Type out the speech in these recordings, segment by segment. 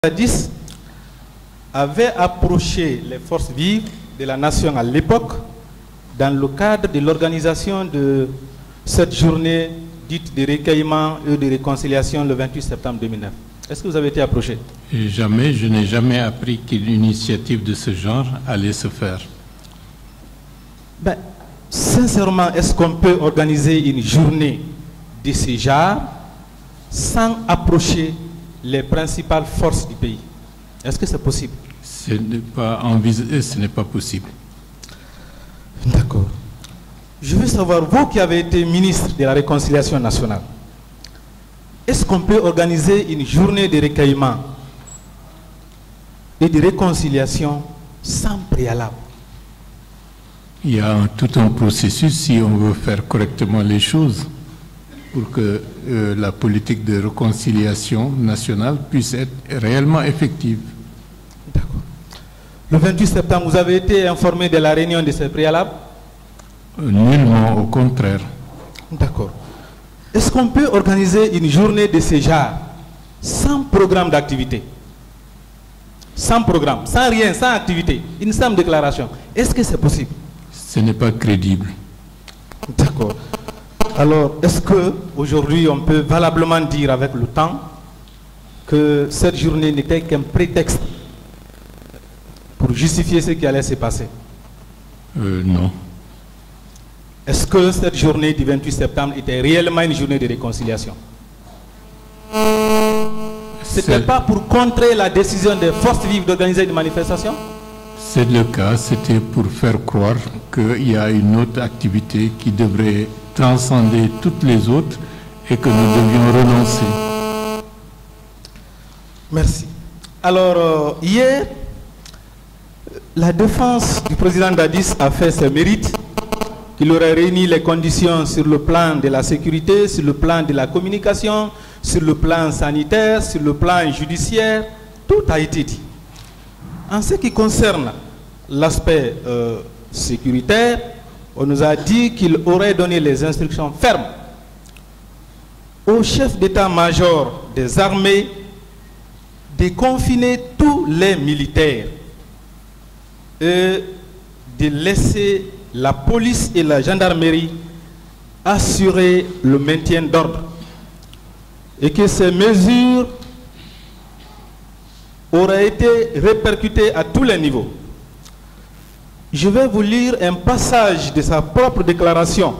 Dadis avait approché les forces vives de la nation à l'époque dans le cadre de l'organisation de cette journée dite de recueillement et de réconciliation le 28 septembre 2009. Est-ce que vous avez été approché? Jamais, je n'ai jamais appris qu'une initiative de ce genre allait se faire. Ben, sincèrement, est-ce qu'on peut organiser une journée de ce genre sans approcher les principales forces du pays? Est-ce que c'est possible? Ce n'est pas envisagé, ce n'est pas possible. D'accord. Je veux savoir, vous qui avez été ministre de la Réconciliation nationale, est-ce qu'on peut organiser une journée de recueillement et de réconciliation sans préalable? Il y a tout un processus si on veut faire correctement les choses pour que la politique de réconciliation nationale puisse être réellement effective. D'accord. Le 28 septembre, vous avez été informé de la réunion de ces préalables? Nullement, au contraire. D'accord. Est-ce qu'on peut organiser une journée de ce genre sans programme d'activité? Sans programme, sans rien, sans activité, une simple déclaration. Est-ce que c'est possible? Ce n'est pas crédible. D'accord. Alors, est-ce qu'aujourd'hui, on peut valablement dire avec le temps que cette journée n'était qu'un prétexte pour justifier ce qui allait se passer? Non. Est-ce que cette journée du 28 septembre était réellement une journée de réconciliation? Ce n'était pas pour contrer la décision des forces vives d'organiser une manifestation? C'est le cas, c'était pour faire croire qu'il y a une autre activité qui devrait transcender toutes les autres et que nous devions renoncer. Merci. Alors, hier, la défense du président Dadis a fait ses mérites. Il aurait réuni les conditions sur le plan de la sécurité, sur le plan de la communication, sur le plan sanitaire, sur le plan judiciaire. Tout a été dit. En ce qui concerne l'aspect sécuritaire, on nous a dit qu'il aurait donné les instructions fermes au chef d'état-major des armées de confiner tous les militaires et de laisser la police et la gendarmerie assurer le maintien d'ordre et que ces mesures auraient été répercutées à tous les niveaux. Je vais vous lire un passage de sa propre déclaration.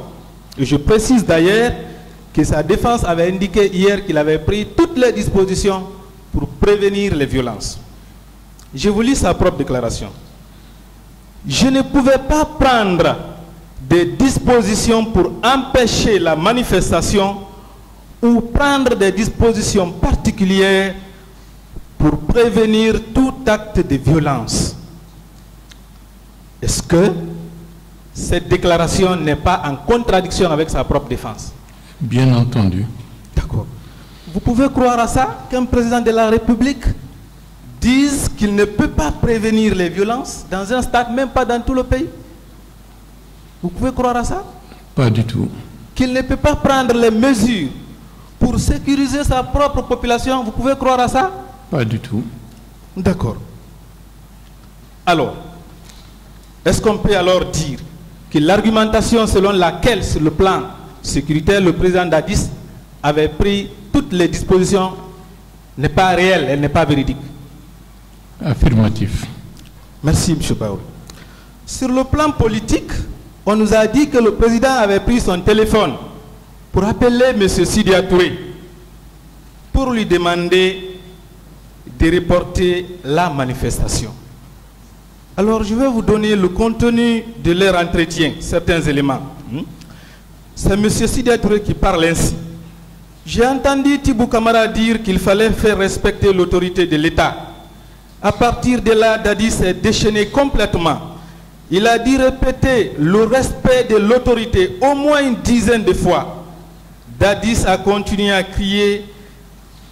Et je précise d'ailleurs que sa défense avait indiqué hier qu'il avait pris toutes les dispositions pour prévenir les violences. Je vous lis sa propre déclaration. Je ne pouvais pas prendre des dispositions pour empêcher la manifestation ou prendre des dispositions particulières pour prévenir tout acte de violence. Est-ce que cette déclaration n'est pas en contradiction avec sa propre défense? Bien entendu. D'accord. Vous pouvez croire à ça, qu'un président de la République dise qu'il ne peut pas prévenir les violences dans un stade, même pas dans tout le pays? Vous pouvez croire à ça? Pas du tout. Qu'il ne peut pas prendre les mesures pour sécuriser sa propre population? Vous pouvez croire à ça? Pas du tout. D'accord. Alors, est-ce qu'on peut alors dire que l'argumentation selon laquelle, sur le plan sécuritaire, le président Dadis avait pris toutes les dispositions n'est pas réelle, elle n'est pas véridique? Affirmatif. Merci, M. Paul. Sur le plan politique, on nous a dit que le président avait pris son téléphone pour appeler M. Sidya Touré pour lui demander de reporter la manifestation. Alors, je vais vous donner le contenu de leur entretien, certains éléments. C'est M. Sidya Touré qui parle ainsi. J'ai entendu Tibou Kamara dire qu'il fallait faire respecter l'autorité de l'État. À partir de là, Dadis s'est déchaîné complètement. Il a dit répéter le respect de l'autorité au moins une dizaine de fois. Dadis a continué à crier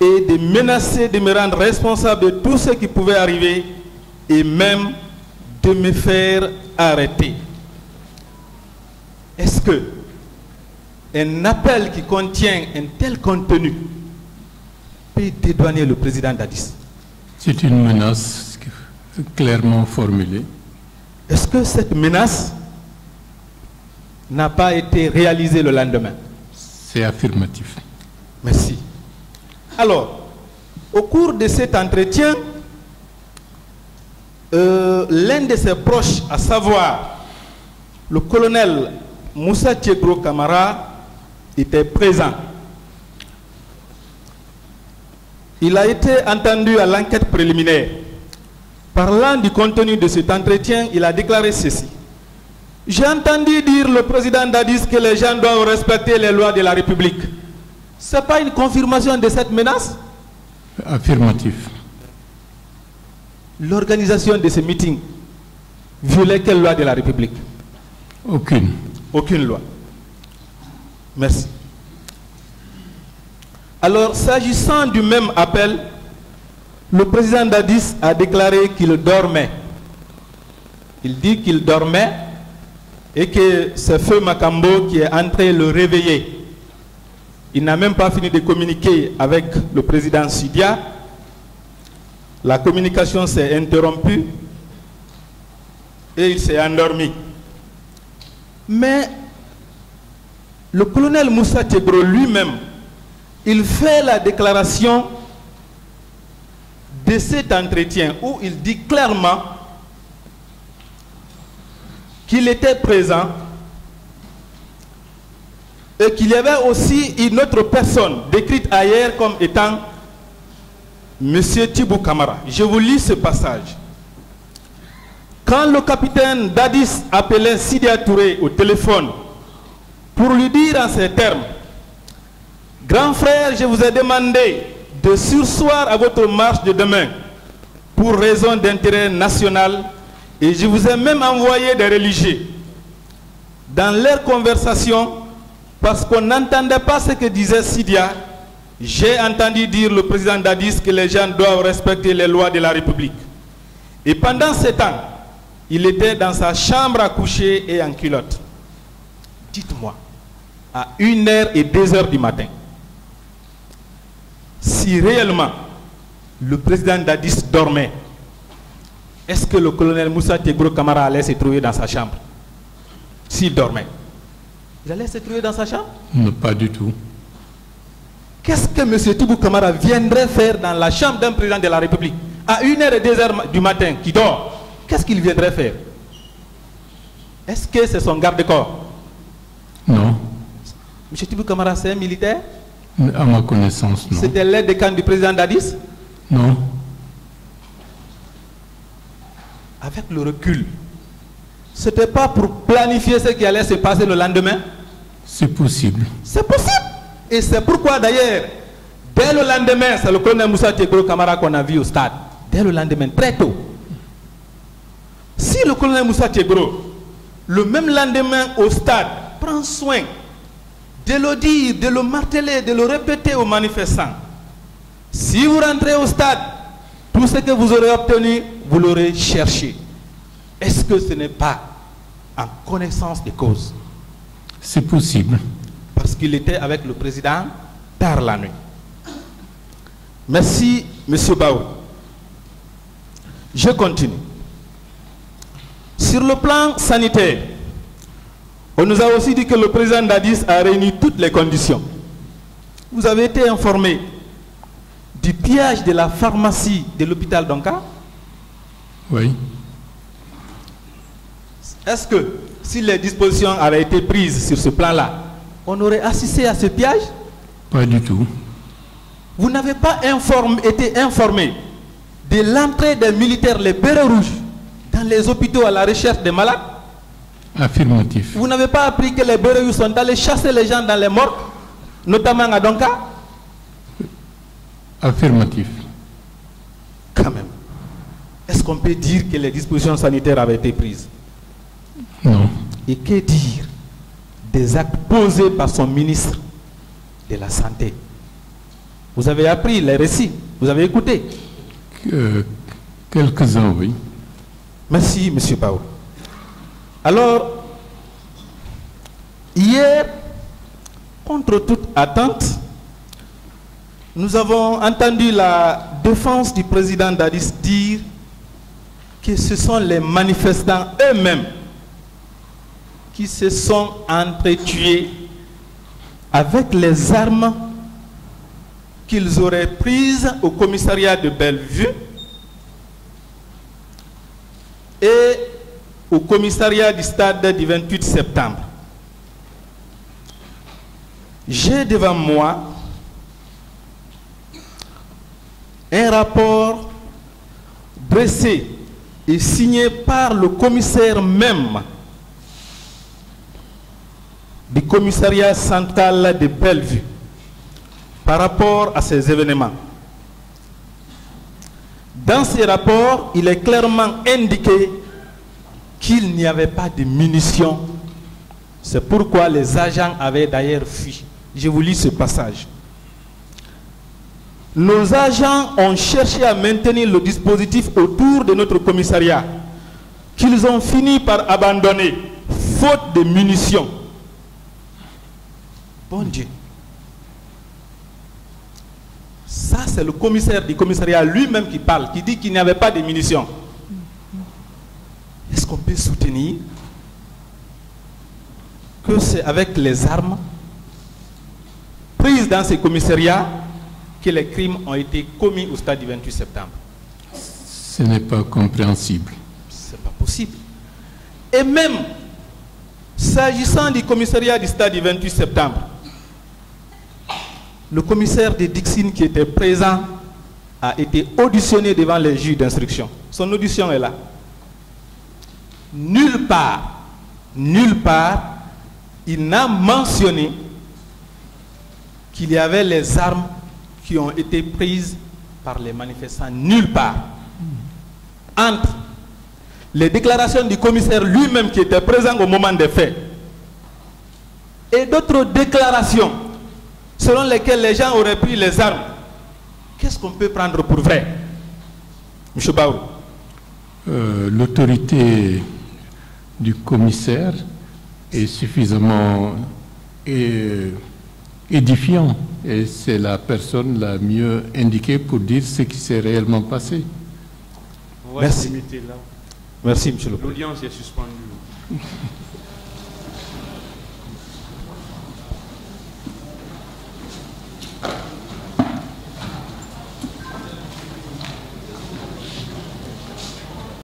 et de menacer de me rendre responsable de tout ce qui pouvait arriver et même de me faire arrêter. Est-ce que un appel qui contient un tel contenu peut dédouaner le président Dadis? C'est une menace clairement formulée. Est-ce que cette menace n'a pas été réalisée le lendemain? C'est affirmatif. Merci. Alors, au cours de cet entretien, l'un de ses proches, à savoir le colonel Moussa Tiegro Camara, était présent. Il a été entendu à l'enquête préliminaire. Parlant du contenu de cet entretien, il a déclaré ceci. J'ai entendu dire le président Dadis que les gens doivent respecter les lois de la République. Ce n'est pas une confirmation de cette menace? Affirmatif. L'organisation de ce meeting violait quelle loi de la République? Aucune. Aucune loi. Merci. Alors, s'agissant du même appel, le président Dadis a déclaré qu'il dormait. Il dit qu'il dormait et que c'est Feu Makambo qui est entré le réveiller. Il n'a même pas fini de communiquer avec le président Sidia. La communication s'est interrompue et il s'est endormi. Mais le colonel Moussa Tiegro lui-même, il fait la déclaration de cet entretien où il dit clairement qu'il était présent et qu'il y avait aussi une autre personne décrite ailleurs comme étant M. Tibou Camara. Je vous lis ce passage. Quand le capitaine Dadis appelait Sidia Touré au téléphone pour lui dire en ces termes: grand frère, je vous ai demandé de surseoir à votre marche de demain pour raison d'intérêt national et je vous ai même envoyé des religieux. Dans leur conversation, parce qu'on n'entendait pas ce que disait Sidia, j'ai entendu dire le président Dadis que les gens doivent respecter les lois de la République. Et pendant ce temps, il était dans sa chambre à coucher et en culotte. Dites-moi, à 1h et 2h du matin, si réellement le président Dadis dormait, est-ce que le colonel Moussa Tiegro Camara allait se trouver dans sa chambre? S'il dormait, il allait se trouver dans sa chambre? Non, pas du tout. Qu'est-ce que M. Tibou Camara viendrait faire dans la chambre d'un président de la République à 1h et 2h du matin qui dort? Qu'est-ce qu'il viendrait faire? Est-ce que c'est son garde-corps? Non. M. Tibou Camara, c'est un militaire? À ma connaissance, non. C'était l'aide de camp du président Dadis? Non. Avec le recul, ce n'était pas pour planifier ce qui allait se passer le lendemain? C'est possible. C'est possible. Et c'est pourquoi d'ailleurs, dès le lendemain, c'est le colonel Moussa Tiegro Camara qu'on a vu au stade. Dès le lendemain, très tôt. Si le colonel Moussa Tiegro, le même lendemain au stade, prend soin de le dire, de le marteler, de le répéter aux manifestants, si vous rentrez au stade, tout ce que vous aurez obtenu, vous l'aurez cherché. Est-ce que ce n'est pas en connaissance des causes? C'est possible. Parce qu'il était avec le président tard la nuit. Merci, M. Baou. Je continue. Sur le plan sanitaire, on nous a aussi dit que le président Dadis a réuni toutes les conditions. Vous avez été informé du pillage de la pharmacie de l'hôpital d'Onka? Oui. Est-ce que si les dispositions avaient été prises sur ce plan-là, on aurait assisté à ce pillage? Pas du tout. Vous n'avez pas été informé de l'entrée des militaires, les bérets rouges, dans les hôpitaux à la recherche des malades? Affirmatif. Vous n'avez pas appris que les bérets rouges sont allés chasser les gens dans les morgues, notamment à Donka? Affirmatif. Quand même. Est-ce qu'on peut dire que les dispositions sanitaires avaient été prises? Non. Et que dire des actes posés par son ministre de la Santé? Vous avez appris les récits, vous avez écouté? Quelques-uns, oui. Merci, M. Paul. Alors, hier, contre toute attente, Nous avons entendu la défense du président Dadis dire que ce sont les manifestants eux-mêmes qui se sont entretués avec les armes qu'ils auraient prises au commissariat de Bellevue et au commissariat du stade du 28 septembre. J'ai devant moi un rapport dressé et signé par le commissaire même du commissariat central de Bellevue par rapport à ces événements. Dans ces rapports, il est clairement indiqué qu'il n'y avait pas de munitions. C'est pourquoi les agents avaient d'ailleurs fui. Je vous lis ce passage. Nos agents ont cherché à maintenir le dispositif autour de notre commissariat, qu'ils ont fini par abandonner, faute de munitions. Bon Dieu. Ça, c'est le commissaire du commissariat lui-même qui parle, qui dit qu'il n'y avait pas de munitions. Est-ce qu'on peut soutenir que c'est avec les armes prises dans ces commissariats que les crimes ont été commis au stade du 28 septembre? Ce n'est pas compréhensible. Ce n'est pas possible. Et même, s'agissant du commissariat du stade du 28 septembre, le commissaire de Dixine qui était présent a été auditionné devant les juges d'instruction. Son audition est là. Nulle part, il n'a mentionné qu'il y avait les armes qui ont été prises par les manifestants. Nulle part. Entre les déclarations du commissaire lui-même qui était présent au moment des faits et d'autres déclarations selon lesquelles les gens auraient pris les armes, qu'est-ce qu'on peut prendre pour vrai, M. Baourou? L'autorité du commissaire est suffisamment édifiant et c'est la personne la mieux indiquée pour dire ce qui s'est réellement passé. Merci. Merci, M. le Président. L'audience est suspendue.